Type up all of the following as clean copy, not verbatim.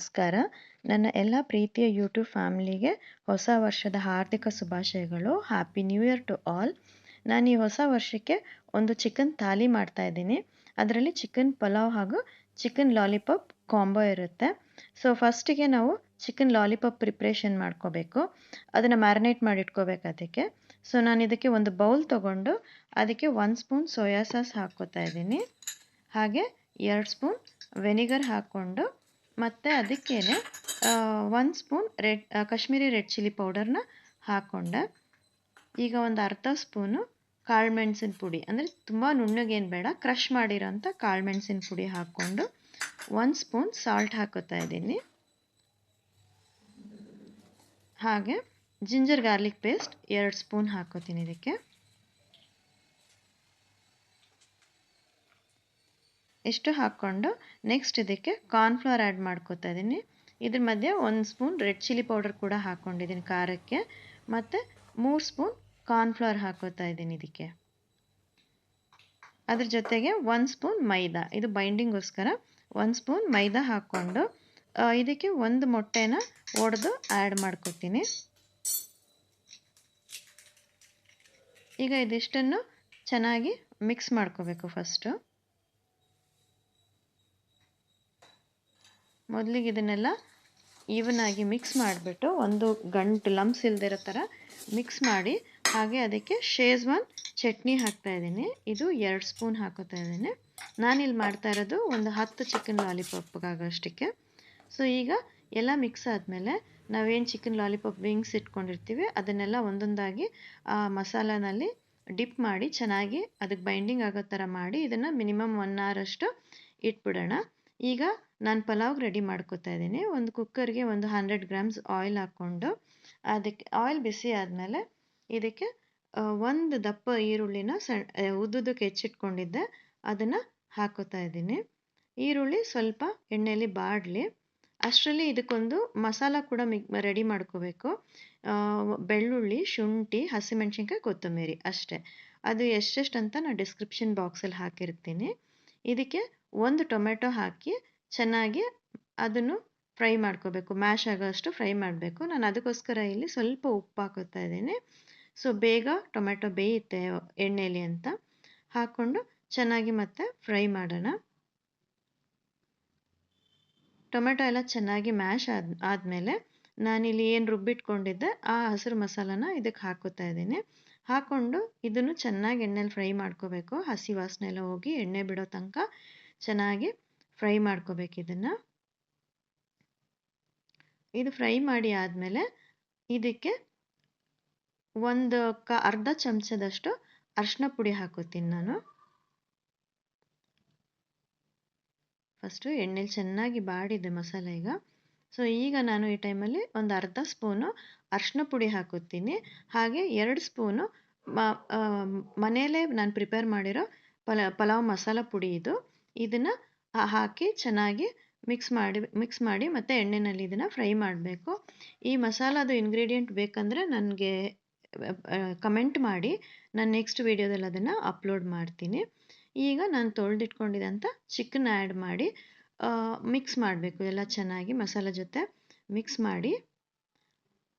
ನಮಸ್ಕಾರ. ನನ್ನ ಎಲ್ಲ ಪ್ರೀತಿಯ ಯೂಟ್ಯೂಬ್ ಫ್ಯಾಮಿಲಿಗೆ ಹೊಸ ವರ್ಷದ ಹಾರ್ದಿಕ ಶುಭಾಶಯಗಳು. Happy new year to all. ನಾನು ಈ ಹೊಸ ವರ್ಷಕ್ಕೆ ಒಂದು ಚಿಕನ್ ಥಾಲಿ ಮಾಡ್ತಾ ಇದ್ದೀನಿ. ಅದರಲ್ಲಿ ಚಿಕನ್ ಪಲಾವ್ ಹಾಗೂ ಚಿಕನ್ ಲಾಲಿಪಾಪ್ ಕಾಂಬೋ ಇರುತ್ತೆ. ಸೊ ಫಸ್ಟಿಗೆ ನಾವು ಚಿಕನ್ ಲಾಲಿಪಾಪ್ ಪ್ರಿಪ್ರೇಷನ್ ಮಾಡ್ಕೋಬೇಕು. ಅದನ್ನು ಮ್ಯಾರಿನೇಟ್ ಮಾಡಿ ಇಟ್ಕೋಬೇಕು ಅದಕ್ಕೆ. ಸೊ ನಾನು ಇದಕ್ಕೆ ಒಂದು ಬೌಲ್ ತೊಗೊಂಡು ಅದಕ್ಕೆ 1 ಸ್ಪೂನ್ ಸೋಯಾ ಸಾಸ್ ಹಾಕ್ಕೋತಾ ಇದ್ದೀನಿ. ಹಾಗೆ 2 ಸ್ಪೂನ್ ವೆನಿಗರ್ ಹಾಕ್ಕೊಂಡು ಮತ್ತು ಅದಕ್ಕೇನೆ 1 ಸ್ಪೂನ್ ಕಾಶ್ಮೀರಿ ರೆಡ್ ಚಿಲ್ಲಿ ಪೌಡರ್ನ ಹಾಕ್ಕೊಂಡೆ. ಈಗ ಒಂದು ಅರ್ಧ ಸ್ಪೂನು ಕಾಳು ಮೆಣಸಿನ ಪುಡಿ, ಅಂದರೆ ತುಂಬ ನುಣ್ಣಗೇನು ಬೇಡ, ಕ್ರಷ್ ಮಾಡಿರೋಂಥ ಕಾಳು ಮೆಣಸಿನ ಪುಡಿ ಹಾಕ್ಕೊಂಡು 1 ಸ್ಪೂನ್ ಸಾಲ್ಟ್ ಹಾಕೋತಾ ಇದ್ದೀನಿ. ಹಾಗೆ ಜಿಂಜರ್ ಗಾರ್ಲಿಕ್ ಪೇಸ್ಟ್ 2 ಸ್ಪೂನ್ ಹಾಕೋತೀನಿ ಇದಕ್ಕೆ. ಇಷ್ಟು ಹಾಕ್ಕೊಂಡು ನೆಕ್ಸ್ಟ್ ಇದಕ್ಕೆ ಕಾರ್ನ್ಫ್ಲವರ್ ಆ್ಯಡ್ ಮಾಡ್ಕೋತಾ ಇದ್ದೀನಿ. ಇದ್ರ ಮಧ್ಯೆ 1 ಸ್ಪೂನ್ ರೆಡ್ ಚಿಲ್ಲಿ ಪೌಡರ್ ಕೂಡ ಹಾಕ್ಕೊಂಡಿದ್ದೀನಿ ಖಾರಕ್ಕೆ, ಮತ್ತು 3 ಸ್ಪೂನ್ ಕಾರ್ನ್ಫ್ಲವರ್ ಹಾಕೋತಾ ಇದ್ದೀನಿ ಇದಕ್ಕೆ. ಅದ್ರ ಜೊತೆಗೆ 1 ಸ್ಪೂನ್ ಮೈದಾ, ಇದು ಬೈಂಡಿಂಗೋಸ್ಕರ 1 ಸ್ಪೂನ್ ಮೈದಾ ಹಾಕ್ಕೊಂಡು ಇದಕ್ಕೆ 1 ಮೊಟ್ಟೆನ ಒಡೆದು ಆ್ಯಡ್ ಮಾಡ್ಕೋತೀನಿ. ಈಗ ಇದಿಷ್ಟನ್ನು ಚೆನ್ನಾಗಿ ಮಿಕ್ಸ್ ಮಾಡ್ಕೋಬೇಕು. ಫಸ್ಟು ಮೊದಲಿಗೆ ಇದನ್ನೆಲ್ಲ ಈವನಾಗಿ ಮಿಕ್ಸ್ ಮಾಡಿಬಿಟ್ಟು ಒಂದು ಗಂಟು ಲಮ್ಸ್ ಇಲ್ದಿರೋ ಥರ ಮಿಕ್ಸ್ ಮಾಡಿ, ಹಾಗೆ ಅದಕ್ಕೆ ಶೇಜ್ವಾನ್ ಚಟ್ನಿ ಹಾಕ್ತಾಯಿದ್ದೀನಿ. ಇದು 2 ಸ್ಪೂನ್ ಹಾಕೋತಾ ಇದ್ದೀನಿ. ನಾನಿಲ್ಲಿ ಮಾಡ್ತಾ ಇರೋದು ಒಂದು 10 ಚಿಕನ್ ಲಾಲಿಪಾಪ್ಗಾಗೋಷ್ಟಕ್ಕೆ. ಸೊ ಈಗ ಎಲ್ಲ ಮಿಕ್ಸ್ ಆದಮೇಲೆ ನಾವೇನು ಚಿಕನ್ ಲಾಲಿಪಾಪ್ ವಿಂಗ್ಸ್ ಇಟ್ಕೊಂಡಿರ್ತೀವಿ ಅದನ್ನೆಲ್ಲ ಒಂದೊಂದಾಗಿ ಆ ಮಸಾಲನಲ್ಲಿ ಡಿಪ್ ಮಾಡಿ ಚೆನ್ನಾಗಿ ಅದಕ್ಕೆ ಬೈಂಡಿಂಗ್ ಆಗೋ ಥರ ಮಾಡಿ ಇದನ್ನು ಮಿನಿಮಮ್ 1 ಅವರ್ ಅಷ್ಟು ಇಟ್ಬಿಡೋಣ. ಈಗ ನಾನು ಪಲಾವ್ಗೆ ರೆಡಿ ಮಾಡ್ಕೋತಾ ಇದ್ದೀನಿ. ಒಂದು ಕುಕ್ಕರ್ಗೆ ಒಂದು 100 ಗ್ರಾಮ್ಸ್ ಆಯಿಲ್ ಹಾಕ್ಕೊಂಡು ಅದಕ್ಕೆ ಆಯಿಲ್ ಬಿಸಿ ಆದಮೇಲೆ ಇದಕ್ಕೆ ಒಂದು ದಪ್ಪ ಈರುಳ್ಳಿನ ಉದ್ದುದಕ್ಕೆ ಹೆಚ್ಚಿಟ್ಕೊಂಡಿದ್ದೆ ಅದನ್ನು ಹಾಕೋತಾ ಇದ್ದೀನಿ. ಈರುಳ್ಳಿ ಸ್ವಲ್ಪ ಎಣ್ಣೆಯಲ್ಲಿ ಬಾಡಲಿ. ಅಷ್ಟರಲ್ಲಿ ಇದಕ್ಕೊಂದು ಮಸಾಲ ಕೂಡ ರೆಡಿ ಮಾಡ್ಕೋಬೇಕು. ಬೆಳ್ಳುಳ್ಳಿ, ಶುಂಠಿ, ಹಸಿಮೆಣ್ಸಿನ್ಕಾಯಿ, ಕೊತ್ತಂಬರಿ ಅಷ್ಟೇ. ಅದು ಎಷ್ಟೆಷ್ಟು ಅಂತ ನಾನು ಡಿಸ್ಕ್ರಿಪ್ಷನ್ ಬಾಕ್ಸಲ್ಲಿ ಹಾಕಿರ್ತೀನಿ. ಇದಕ್ಕೆ 1 ಟೊಮೆಟೊ ಹಾಕಿ ಚೆನ್ನಾಗಿ ಅದನ್ನು ಫ್ರೈ ಮಾಡ್ಕೋಬೇಕು, ಮ್ಯಾಶ್ ಆಗೋಷ್ಟು ಫ್ರೈ ಮಾಡಬೇಕು. ನಾನು ಅದಕ್ಕೋಸ್ಕರ ಇಲ್ಲಿ ಸ್ವಲ್ಪ ಉಪ್ಪು ಹಾಕೋತಾ ಇದ್ದೀನಿ. ಸೊ ಬೇಗ ಟೊಮೆಟೊ ಬೇಯುತ್ತೆ ಎಣ್ಣೆಯಲ್ಲಿ ಅಂತ ಹಾಕ್ಕೊಂಡು ಚೆನ್ನಾಗಿ ಮತ್ತೆ ಫ್ರೈ ಮಾಡೋಣ. ಟೊಮೆಟೊ ಎಲ್ಲ ಚೆನ್ನಾಗಿ ಮ್ಯಾಶ್ ಆದಮೇಲೆ ನಾನಿಲ್ಲಿ ಏನು ರುಬ್ಬಿಟ್ಕೊಂಡಿದ್ದೆ ಆ ಹಸಿರು ಮಸಾಲಾನ ಇದಕ್ಕೆ ಹಾಕೋತಾ ಇದ್ದೀನಿ. ಹಾಕ್ಕೊಂಡು ಇದನ್ನು ಚೆನ್ನಾಗಿ ಎಣ್ಣೆಲಿ ಫ್ರೈ ಮಾಡ್ಕೋಬೇಕು. ಹಸಿ ವಾಸನೆ ಎಲ್ಲ ಹೋಗಿ ಎಣ್ಣೆ ಬಿಡೋ ತನಕ ಚೆನ್ನಾಗಿ ಫ್ರೈ ಮಾಡ್ಕೋಬೇಕು ಇದನ್ನು. ಇದು ಫ್ರೈ ಮಾಡಿ ಆದಮೇಲೆ ಇದಕ್ಕೆ ಒಂದು ಅರ್ಧ ಚಮಚದಷ್ಟು ಅರಿಶಿನ ಪುಡಿ ಹಾಕೋತೀನಿ ನಾನು. ಫಸ್ಟು ಎಣ್ಣೆಲಿ ಚೆನ್ನಾಗಿ ಬಾಡಿದೆ ಮಸಾಲೆ ಈಗ. ಸೊ ಈಗ ನಾನು ಈ ಟೈಮಲ್ಲಿ ಒಂದು ಅರ್ಧ ಸ್ಪೂನು ಅರಿಶಿನ ಪುಡಿ ಹಾಕೋತೀನಿ. ಹಾಗೆ 2 ಸ್ಪೂನು ಮನೆಯಲ್ಲೇ ನಾನು ಪ್ರಿಪೇರ್ ಮಾಡಿರೋ ಪಲಾವ್ ಮಸಾಲ ಪುಡಿ ಇದು. ಇದನ್ನು ಹಾಕಿ ಚೆನ್ನಾಗಿ ಮಿಕ್ಸ್ ಮಾಡಿ ಮತ್ತು ಎಣ್ಣೆಯಲ್ಲಿ ಇದನ್ನು ಫ್ರೈ ಮಾಡಬೇಕು. ಈ ಮಸಾಲದು ಇಂಗ್ರೀಡಿಯೆಂಟ್ ಬೇಕಂದರೆ ನನಗೆ ಕಮೆಂಟ್ ಮಾಡಿ, ನಾನು ನೆಕ್ಸ್ಟ್ ವೀಡಿಯೋದಲ್ಲಿ ಅದನ್ನು ಅಪ್ಲೋಡ್ ಮಾಡ್ತೀನಿ. ಈಗ ನಾನು ತೊಳೆದಿಟ್ಕೊಂಡಿದ್ದಂಥ ಚಿಕನ್ ಆ್ಯಡ್ ಮಾಡಿ ಮಿಕ್ಸ್ ಮಾಡಬೇಕು. ಎಲ್ಲ ಚೆನ್ನಾಗಿ ಮಸಾಲ ಜೊತೆ ಮಿಕ್ಸ್ ಮಾಡಿ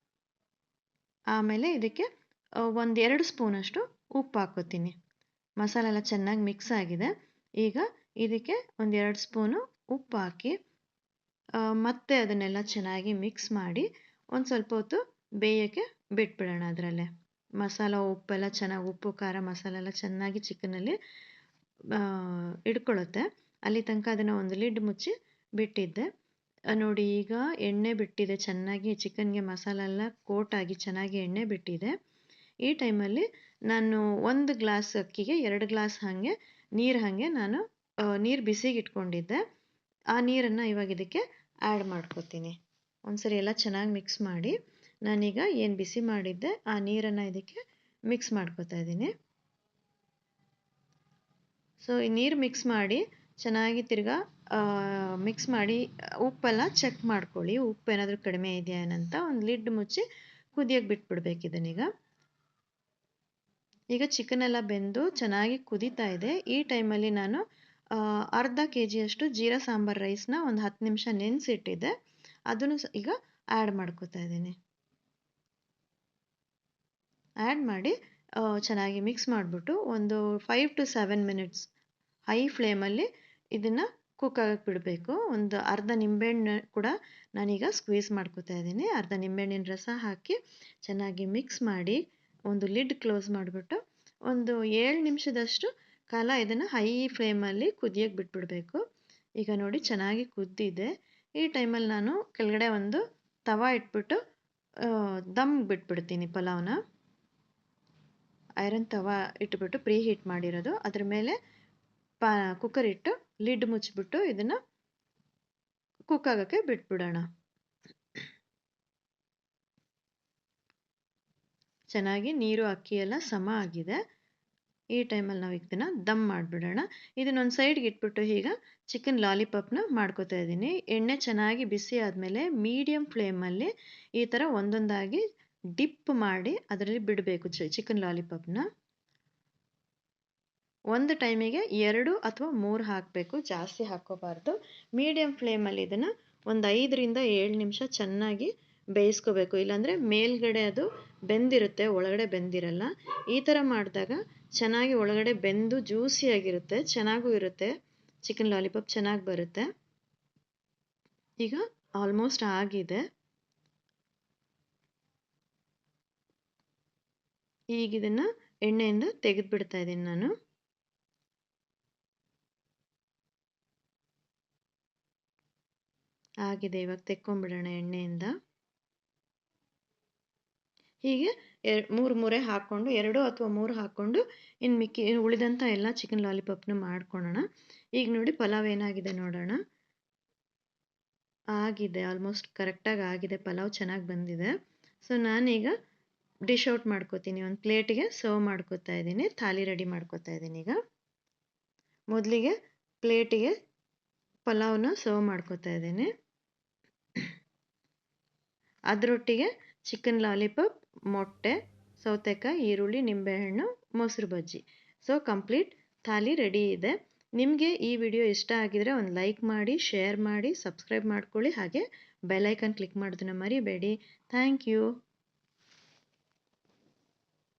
ಆಮೇಲೆ ಇದಕ್ಕೆ 1-2 ಸ್ಪೂನಷ್ಟು ಉಪ್ಪು ಹಾಕೋತೀನಿ. ಮಸಾಲೆ ಎಲ್ಲ ಚೆನ್ನಾಗಿ ಮಿಕ್ಸ್ ಆಗಿದೆ. ಈಗ ಇದಕ್ಕೆ 1-2 ಸ್ಪೂನು ಉಪ್ಪು ಹಾಕಿ ಮತ್ತೆ ಅದನ್ನೆಲ್ಲ ಚೆನ್ನಾಗಿ ಮಿಕ್ಸ್ ಮಾಡಿ ಒಂದು ಸ್ವಲ್ಪ ಹೊತ್ತು ಬೇಯೋಕ್ಕೆ ಬಿಟ್ಬಿಡೋಣ. ಅದರಲ್ಲೇ ಮಸಾಲ ಉಪ್ಪೆಲ್ಲ ಚೆನ್ನಾಗಿ, ಉಪ್ಪು ಖಾರ ಮಸಾಲೆ ಎಲ್ಲ ಚೆನ್ನಾಗಿ ಚಿಕನಲ್ಲಿ ಹಿಡ್ಕೊಳ್ಳುತ್ತೆ. ಅಲ್ಲಿ ತನಕ ಅದನ್ನು ಒಂದು ಲಿಡ್ ಮುಚ್ಚಿ ಬಿಟ್ಟಿದ್ದೆ. ನೋಡಿ ಈಗ ಎಣ್ಣೆ ಬಿಟ್ಟಿದೆ ಚೆನ್ನಾಗಿ, ಚಿಕನ್ಗೆ ಮಸಾಲ ಎಲ್ಲ ಕೋಟ್ ಆಗಿ ಚೆನ್ನಾಗಿ ಎಣ್ಣೆ ಬಿಟ್ಟಿದೆ. ಈ ಟೈಮಲ್ಲಿ ನಾನು 1 ಗ್ಲಾಸ್ ಅಕ್ಕಿಗೆ 2 ಗ್ಲಾಸ್ ಹಾಗೆ ನಾನು ನೀರು ಬಿಸಿಗೆ ಇಟ್ಕೊಂಡಿದ್ದೆ. ಆ ನೀರನ್ನು ಇವಾಗ ಇದಕ್ಕೆ ಆ್ಯಡ್ ಮಾಡ್ಕೋತೀನಿ. ಒಂದ್ಸರಿ ಎಲ್ಲ ಚೆನ್ನಾಗಿ ಮಿಕ್ಸ್ ಮಾಡಿ ನಾನೀಗ ಏನು ಬಿಸಿ ಮಾಡಿದ್ದೆ ಆ ನೀರನ್ನು ಇದಕ್ಕೆ ಮಿಕ್ಸ್ ಮಾಡ್ಕೋತಾ ಇದ್ದೀನಿ. ಸೊ ಈ ನೀರು ಮಿಕ್ಸ್ ಮಾಡಿ ಚೆನ್ನಾಗಿ ತಿರ್ಗಾ ಮಿಕ್ಸ್ ಮಾಡಿ ಉಪ್ಪೆಲ್ಲ ಚೆಕ್ ಮಾಡ್ಕೊಳ್ಳಿ. ಉಪ್ಪು ಏನಾದರೂ ಕಡಿಮೆ ಇದೆಯಾ ಏನಂತ ಒಂದು ಲಿಡ್ ಮುಚ್ಚಿ ಕುದಿಯೋಕ್ಕೆ ಬಿಟ್ಬಿಡ್ಬೇಕು ಇದನ್ನೀಗ. ಈಗ ಚಿಕನ್ ಎಲ್ಲ ಬೆಂದು ಚೆನ್ನಾಗಿ ಕುದೀತಾ ಇದೆ. ಈ ಟೈಮಲ್ಲಿ ನಾನು ಅರ್ಧ ಕೆ ಜಿಯಷ್ಟು ಜೀರಾ ಸಾಂಬಾರ್ ರೈಸ್ನ ಒಂದು 10 ನಿಮಿಷ ನೆನೆಸಿಟ್ಟಿದ್ದೆ. ಅದನ್ನು ಈಗ ಆ್ಯಡ್ ಮಾಡ್ಕೋತಾ ಇದ್ದೀನಿ. ಆ್ಯಡ್ ಮಾಡಿ ಚೆನ್ನಾಗಿ ಮಿಕ್ಸ್ ಮಾಡಿಬಿಟ್ಟು ಒಂದು 5 to 7 ಮಿನಿಟ್ಸ್ ಹೈ ಫ್ಲೇಮಲ್ಲಿ ಇದನ್ನು ಕುಕ್ ಆಗಕ್ಕೆ ಬಿಡಬೇಕು. ಒಂದು ಅರ್ಧ ನಿಂಬೆಹಣ್ಣು ಕೂಡ ನಾನೀಗ ಸ್ಕ್ವೀಸ್ ಮಾಡ್ಕೋತಾ ಇದ್ದೀನಿ. ಅರ್ಧ ನಿಂಬೆಹಣ್ಣಿನ ರಸ ಹಾಕಿ ಚೆನ್ನಾಗಿ ಮಿಕ್ಸ್ ಮಾಡಿ ಒಂದು ಲಿಡ್ ಕ್ಲೋಸ್ ಮಾಡಿಬಿಟ್ಟು ಒಂದು 7 ನಿಮಿಷದಷ್ಟು ಕಾಲ ಇದನ್ನು ಹೈ ಫ್ಲೇಮಲ್ಲಿ ಕುದಿಯಕ್ಕೆ ಬಿಟ್ಬಿಡಬೇಕು. ಈಗ ನೋಡಿ ಚೆನ್ನಾಗಿ ಕುದ್ದಿದೆ. ಈ ಟೈಮಲ್ಲಿ ನಾನು ಕೆಳಗಡೆ ಒಂದು ತವಾ ಇಟ್ಬಿಟ್ಟು ದಮ್ ಬಿಟ್ಬಿಡ್ತೀನಿ ಪಲಾವ್ನ. ಐರನ್ ತವಾ ಇಟ್ಬಿಟ್ಟು ಪ್ರೀ ಹೀಟ್ ಮಾಡಿರೋದು, ಅದ್ರ ಮೇಲೆ ಕುಕ್ಕರ್ ಇಟ್ಟು ಲಿಡ್ ಮುಚ್ಚಿಬಿಟ್ಟು ಇದನ್ನು ಕುಕ್ ಆಗೋಕ್ಕೆ ಬಿಟ್ಬಿಡೋಣ. ಚೆನ್ನಾಗಿ ನೀರು ಅಕ್ಕಿ ಎಲ್ಲ ಸಮ ಆಗಿದೆ. ಈ ಟೈಮಲ್ಲಿ ನಾವು ಇದನ್ನು ದಮ್ ಮಾಡಿಬಿಡೋಣ. ಇದನ್ನೊಂದು ಸೈಡ್ಗೆ ಇಟ್ಬಿಟ್ಟು ಈಗ ಚಿಕನ್ ಲಾಲಿಪಾಪ್ನ ಮಾಡ್ಕೋತಾ ಇದ್ದೀನಿ. ಎಣ್ಣೆ ಚೆನ್ನಾಗಿ ಬಿಸಿ ಆದಮೇಲೆ ಮೀಡಿಯಮ್ ಫ್ಲೇಮಲ್ಲಿ ಈ ಥರ ಒಂದೊಂದಾಗಿ ಡಿಪ್ ಮಾಡಿ ಅದರಲ್ಲಿ ಬಿಡಬೇಕು ಚಿಕನ್ ಲಾಲಿಪಾಪ್ನ. ಒಂದು ಟೈಮಿಗೆ 2 ಅಥವಾ 3 ಹಾಕಬೇಕು, ಜಾಸ್ತಿ ಹಾಕ್ಕೋಬಾರ್ದು. ಮೀಡಿಯಮ್ ಫ್ಲೇಮಲ್ಲಿ ಇದನ್ನು ಒಂದು 5 ರಿಂದ 7 ನಿಮಿಷ ಚೆನ್ನಾಗಿ ಬೇಯಿಸ್ಕೋಬೇಕು. ಇಲ್ಲಾಂದರೆ ಮೇಲ್ಗಡೆ ಅದು ಬೆಂದಿರುತ್ತೆ, ಒಳಗಡೆ ಬೆಂದಿರಲ್ಲ. ಈ ಥರ ಮಾಡಿದಾಗ ಚೆನ್ನಾಗಿ ಒಳಗಡೆ ಬೆಂದು ಜ್ಯೂಸಿಯಾಗಿರುತ್ತೆ, ಚೆನ್ನಾಗೂ ಇರುತ್ತೆ, ಚಿಕನ್ ಲಾಲಿಪಾಪ್ ಚೆನ್ನಾಗಿ ಬರುತ್ತೆ. ಈಗ ಆಲ್ಮೋಸ್ಟ್ ಆಗಿದೆ. ಈಗ ಇದನ್ನು ಎಣ್ಣೆಯಿಂದ ತೆಗೆದುಬಿಡ್ತಾ ಇದ್ದೀನಿ ನಾನು. ಆಗಿದೆ, ಇವಾಗ ತೆಕ್ಕೊಂಬಿಡೋಣ ಎಣ್ಣೆಯಿಂದ. ಹೀಗೆ 3 ಹಾಕ್ಕೊಂಡು 2 ಅಥವಾ 3 ಹಾಕ್ಕೊಂಡು ಇನ್ನು ಉಳಿದಂಥ ಎಲ್ಲ ಚಿಕನ್ ಲಾಲಿಪಾಪ್ನ ಮಾಡ್ಕೊಳ್ಳೋಣ. ಈಗ ನೋಡಿ ಪಲಾವ್ ಏನಾಗಿದೆ ನೋಡೋಣ. ಆಗಿದೆ, ಆಲ್ಮೋಸ್ಟ್ ಕರೆಕ್ಟಾಗಿ ಆಗಿದೆ, ಪಲಾವ್ ಚೆನ್ನಾಗಿ ಬಂದಿದೆ. ಸೊ ನಾನೀಗ ಡಿಶ್ ಔಟ್ ಮಾಡ್ಕೋತೀನಿ, ಒಂದು ಪ್ಲೇಟಿಗೆ ಸರ್ವ್ ಮಾಡ್ಕೋತಾ ಇದ್ದೀನಿ. ಥಾಲಿ ರೆಡಿ ಮಾಡ್ಕೋತಾ ಇದ್ದೀನಿ. ಈಗ ಮೊದಲಿಗೆ ಪ್ಲೇಟಿಗೆ ಪಲಾವ್ನ ಸರ್ವ್ ಮಾಡ್ಕೋತಾ ಇದ್ದೀನಿ. ಅದರೊಟ್ಟಿಗೆ ಚಿಕನ್ ಲಾಲಿಪಾಪ್, ಮೊಟ್ಟೆ, ಸೌತೆಕಾಯಿ, ಈರುಳ್ಳಿ, ನಿಂಬೆಹಣ್ಣು, ಮೊಸರು ಬಜ್ಜಿ. ಸೊ ಕಂಪ್ಲೀಟ್ ಥಾಲಿ ರೆಡಿ ಇದೆ. ನಿಮಗೆ ಈ ವಿಡಿಯೋ ಇಷ್ಟ ಆಗಿದರೆ ಒಂದು ಲೈಕ್ ಮಾಡಿ, ಶೇರ್ ಮಾಡಿ, ಸಬ್ಸ್ಕ್ರೈಬ್ ಮಾಡ್ಕೊಳ್ಳಿ. ಹಾಗೆ ಬೆಲ್ ಐಕನ್ ಕ್ಲಿಕ್ ಮಾಡೋದನ್ನ ಮರಿಬೇಡಿ. Thank you.